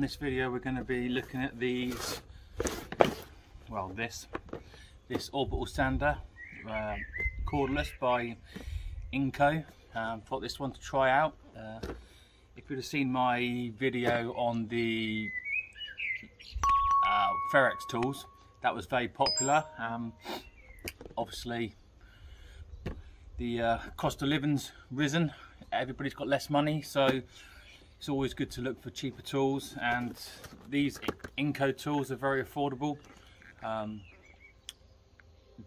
In this video we're going to be looking at these, well this orbital sander, cordless by Ingco. Thought this one to try out. If you'd have seen my video on the Ferrex tools, that was very popular. Obviously the cost of living's risen, everybody's got less money, so it's always good to look for cheaper tools, and these Ingco tools are very affordable.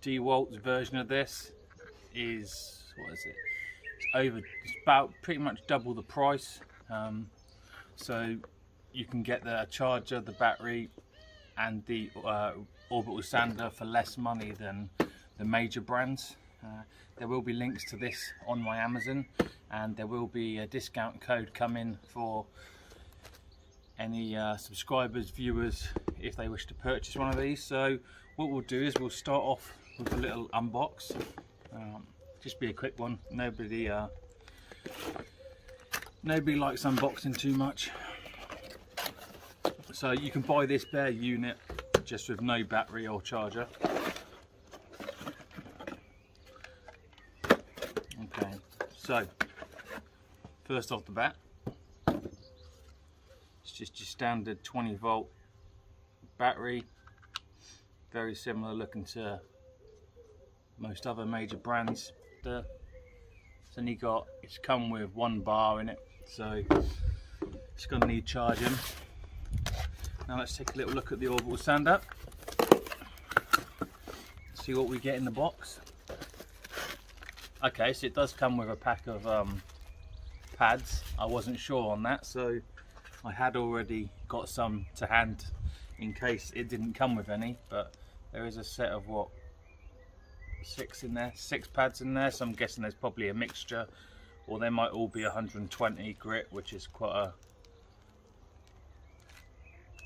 DeWalt's version of this is, what is it? It's about pretty much double the price. So you can get the charger, the battery, and the orbital sander for less money than the major brands. There will be links to this on my Amazon, and there will be a discount code coming for any subscribers, viewers, if they wish to purchase one of these. So what we'll do is we'll start off with a little unbox. Just be a quick one. Nobody likes unboxing too much. So you can buy this bare unit just with no battery or charger. Okay, so first off the bat, it's just your standard 20-volt battery, very similar looking to most other major brands. It's come with 1 bar in it, so it's going to need charging. Now let's take a little look at the orbital sander, see what we get in the box. Okay, so it does come with a pack of pads. I wasn't sure on that, so I had already got some to hand in case it didn't come with any, but there is a set of, what, 6 pads in there, so I'm guessing there's probably a mixture, or they might all be 120 grit, which is quite a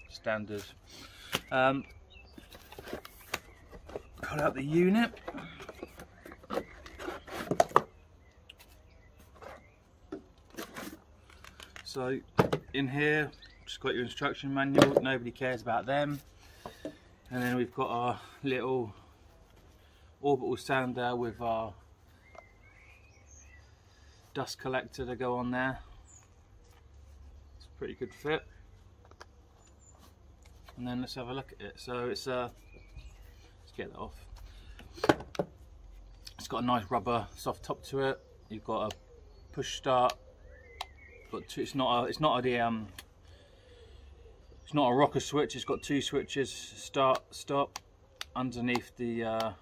standard. Pull out the unit. So in here, just got your instruction manual, nobody cares about them. And then we've got our little orbital sander with our dust collector to go on there. It's a pretty good fit. And then let's have a look at it. So it's let's get that off. It's got a nice rubber soft top to it. You've got a push start. It's not a rocker switch. It's got 2 switches, start, stop, underneath the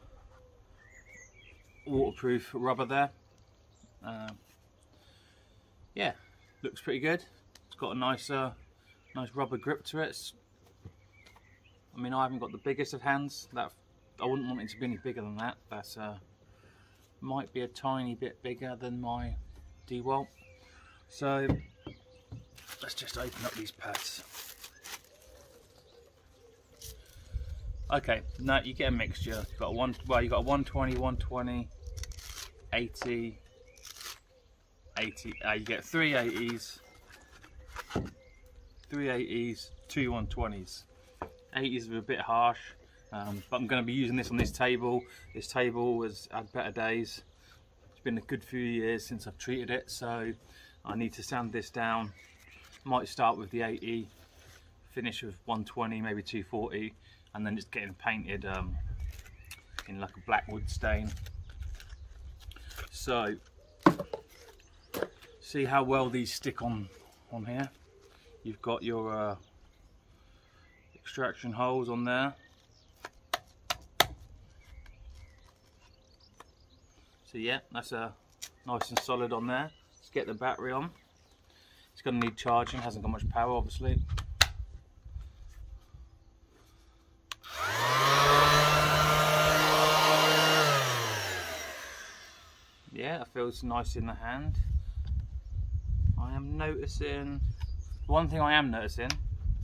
waterproof rubber there. Yeah, looks pretty good. It's got a nice rubber grip to it. I mean, I haven't got the biggest of hands. I wouldn't want it to be any bigger than that. That's might be a tiny bit bigger than my DeWalt. So let's just open up these pads. Okay, now you get a mixture. You've got you got a 120, 120, 80, 80. You get 3 80s, 2 120s. 80s are a bit harsh, but I'm going to be using this on this table. This table has had better days. It's been a good few years since I've treated it, so I need to sand this down. Might start with the 80, finish with 120, maybe 240, and then it's getting painted in like a black wood stain. So see how well these stick on here. You've got your extraction holes on there. So yeah, that's nice and solid on there. Let's get the battery on. It's going to need charging, hasn't got much power obviously. Yeah, it feels nice in the hand. I am noticing, one thing I am noticing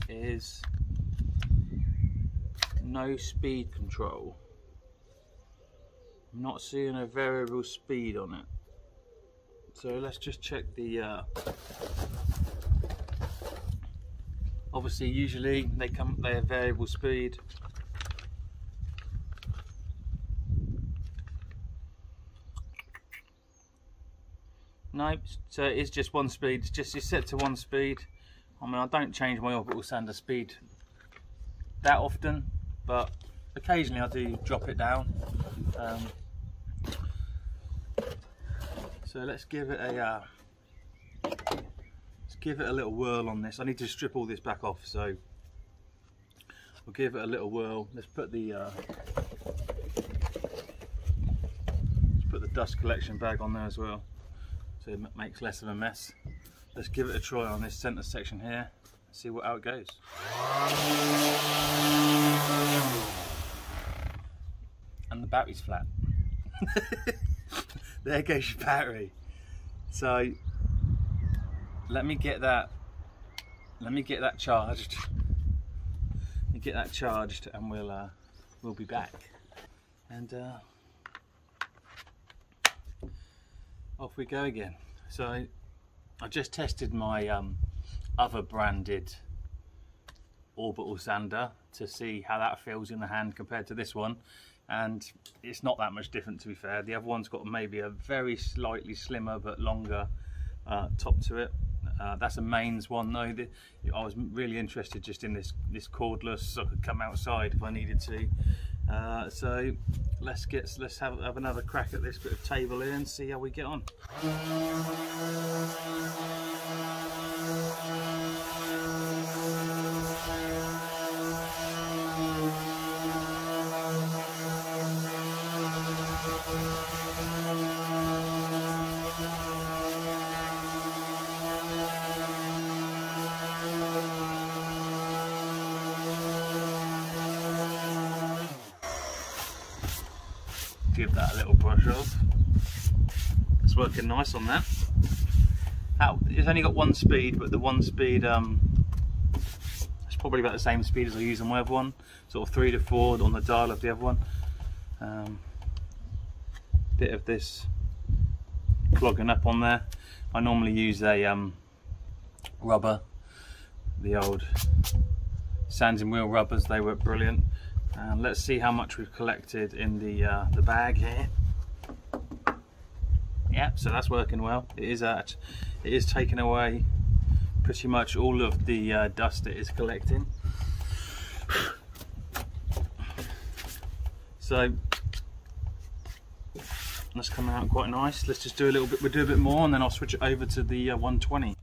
is no speed control. I'm not seeing a variable speed on it. So let's just check the Obviously, usually they're variable speed. No, so it is just one speed. It's set to one speed. I mean, I don't change my orbital sander speed that often, but occasionally I do drop it down. So let's give it a little whirl on this. I need to strip all this back off, so we'll give it a little whirl. Let's put the dust collection bag on there as well, so it makes less of a mess. Let's give it a try on this centre section here, see how it goes. And the battery's flat. There goes your battery. So let me get that charged. Let me get that charged, and we'll be back. And off we go again. So I just tested my other branded orbital sander to see how that feels in the hand compared to this one, and it's not that much different, to be fair. The other one's got maybe a very slightly slimmer but longer top to it. That's a mains one though. I was really interested just in this cordless, so I could come outside if I needed to. So let's have another crack at this bit of table here and see how we get on. Give that a little brush off. It's working nice on that. It's only got one speed, but the one speed it's probably about the same speed as I use on my other one, sort of 3 to 4 on the dial of the other one. Bit of this clogging up on there. I normally use a rubber, the old sands and wheel rubbers. They work brilliant. Let's see how much we've collected in the bag here. Yeah, so that's working well. It is taking away pretty much all of the dust it is collecting. So that's coming out quite nice. Let's just do a little bit. We'll do a bit more, and then I'll switch it over to the 120.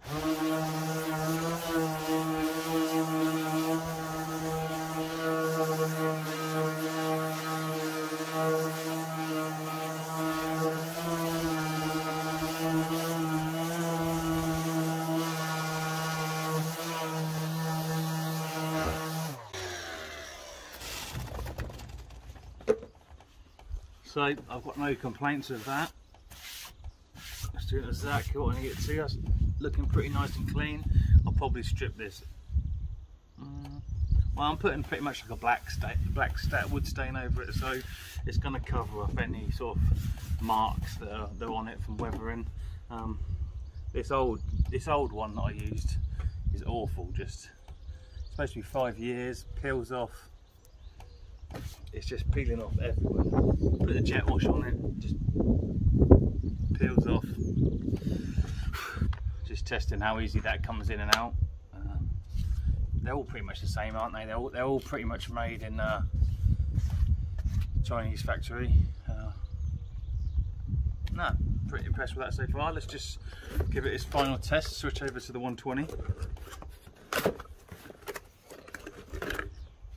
So I've got no complaints with that. Let's do it exactly what I need it to. That's looking pretty nice and clean. I'll probably strip this. Well, I'm putting pretty much like a black wood stain over it, so it's going to cover up any sort of marks that are on it from weathering. This old one that I used is awful. It's supposed to be 5 years. Peels off. It's just peeling off everywhere. Put the jet wash on it, just peels off. Just testing how easy that comes in and out. They're all pretty much the same, aren't they? They're all pretty much made in a Chinese factory. No, pretty impressed with that so far. Let's just give it its final test. Switch over to the 120.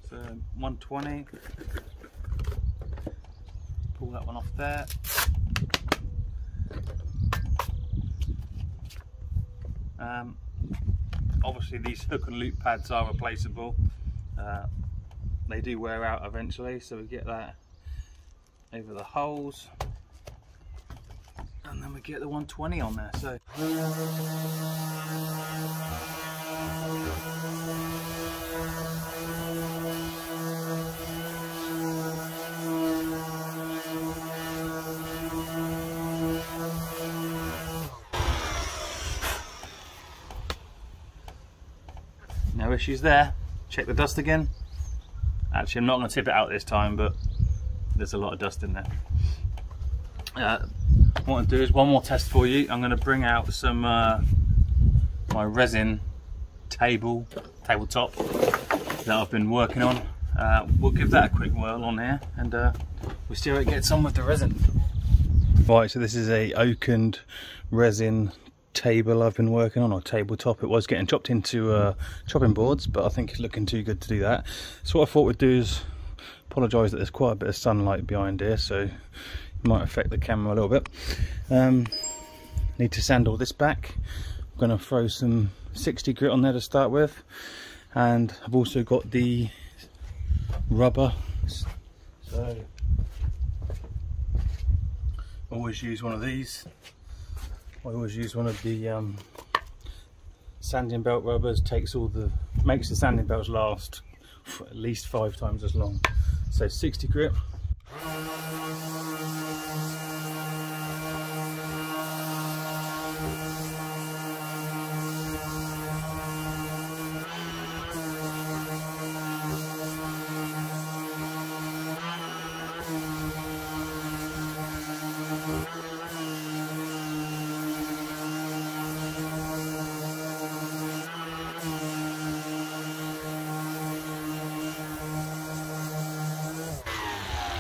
So 120. Pull that one off there. Obviously these hook and loop pads are replaceable. They do wear out eventually, so we get that over the holes, and then we get the 120 on there. So no issues there. Check the dust again. Actually, I'm not going to tip it out this time, but there's a lot of dust in there. What I'm going to do is one more test for you. I'm going to bring out some my resin tabletop that I've been working on. We'll give that a quick whirl on here, and we'll see how it gets on with the resin. Right, so this is a oakened resin table I've been working on, or tabletop. It was getting chopped into chopping boards, but I think it's looking too good to do that. So what I thought we'd do is apologise that there's quite a bit of sunlight behind here, so it might affect the camera a little bit. Need to sand all this back. I'm going to throw some 60 grit on there to start with, and I've also got the rubber, so always use one of these. I always use one of the sanding belt rubbers. Makes the sanding belts last for at least 5 times as long. So 60 grit.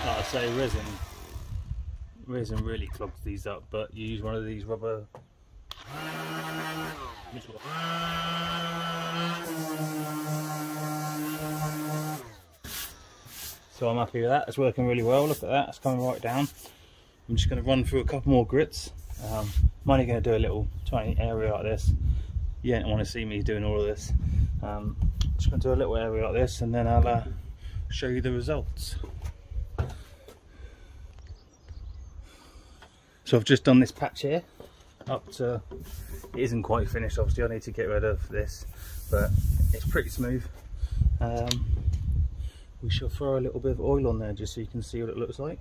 Like I say, resin really clogs these up, but you use one of these rubber. So I'm happy with that. It's working really well. Look at that, it's coming right down. I'm just going to run through a couple more grits. I'm only going to do a little tiny area like this. You don't want to see me doing all of this. Just going to do a little area like this, and then I'll show you the results. So I've just done this patch here up to, it isn't quite finished obviously, I need to get rid of this, but it's pretty smooth. We shall throw a little bit of oil on there just so you can see what it looks like,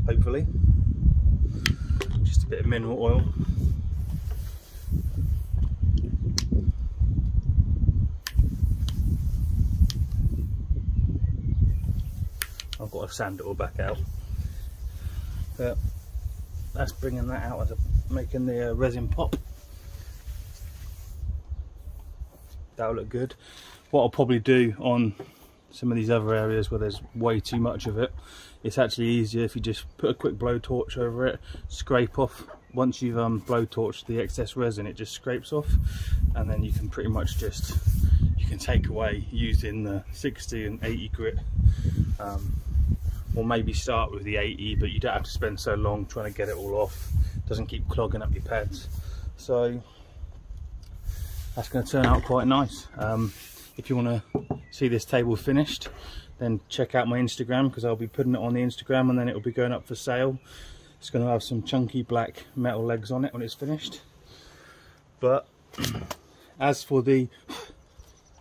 hopefully. Just a bit of mineral oil. I've got to sand it all back out. But that's bringing that out, as making the resin pop. That'll look good. What I'll probably do on some of these other areas where there's way too much of it, it's actually easier if you just put a quick blowtorch over it, scrape off. Once you've blowtorched the excess resin, it just scrapes off, and then you can pretty much just, you can take away using the 60 and 80 grit. Or maybe start with the 80, but you don't have to spend so long trying to get it all off. It doesn't keep clogging up your pads. So that's going to turn out quite nice. If you want to see this table finished, then check out my Instagram, because I'll be putting it on the Instagram, and then it'll be going up for sale. It's going to have some chunky black metal legs on it when it's finished. But as for the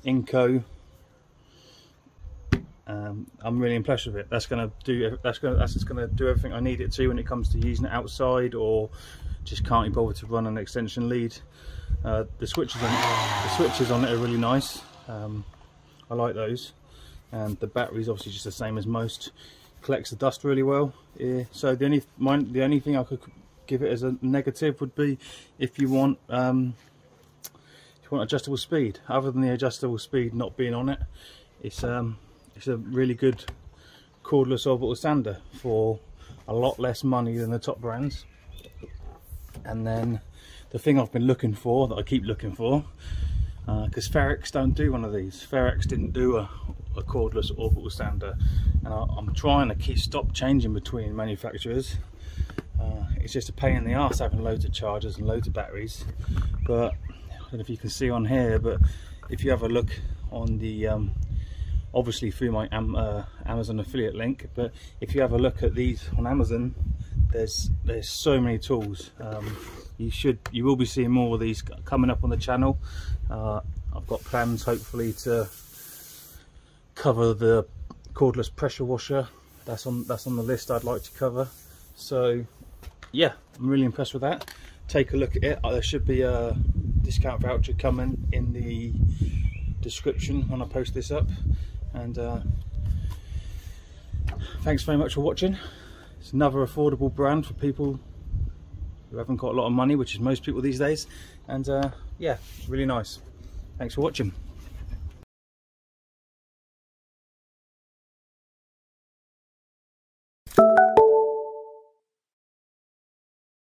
Ingco, I'm really impressed with it. That's just going to do everything I need it to when it comes to using it outside, or just can't be bothered to run an extension lead. The switches on it are really nice. I like those, and the battery's obviously just the same as most. Collects the dust really well. So the only thing I could give it as a negative would be if you want adjustable speed. Other than the adjustable speed not being on it, it's a really good cordless orbital sander for a lot less money than the top brands. And then the thing I've been looking for, that I keep looking for, because Ferrex don't do one of these. Ferrex didn't do a cordless orbital sander, and I'm trying to stop changing between manufacturers. It's just a pain in the arse having loads of chargers and loads of batteries. But I don't know if you can see on here, but if you have a look on the obviously through my Amazon affiliate link, but if you have a look at these on Amazon, there's so many tools. You will be seeing more of these coming up on the channel. I've got plans hopefully to cover the cordless pressure washer. That's on the list I'd like to cover. So yeah, I'm really impressed with that. Take a look at it. There should be a discount voucher coming in the description when I post this up. And thanks very much for watching. It's another affordable brand for people who haven't got a lot of money, which is most people these days. And yeah, really nice. Thanks for watching.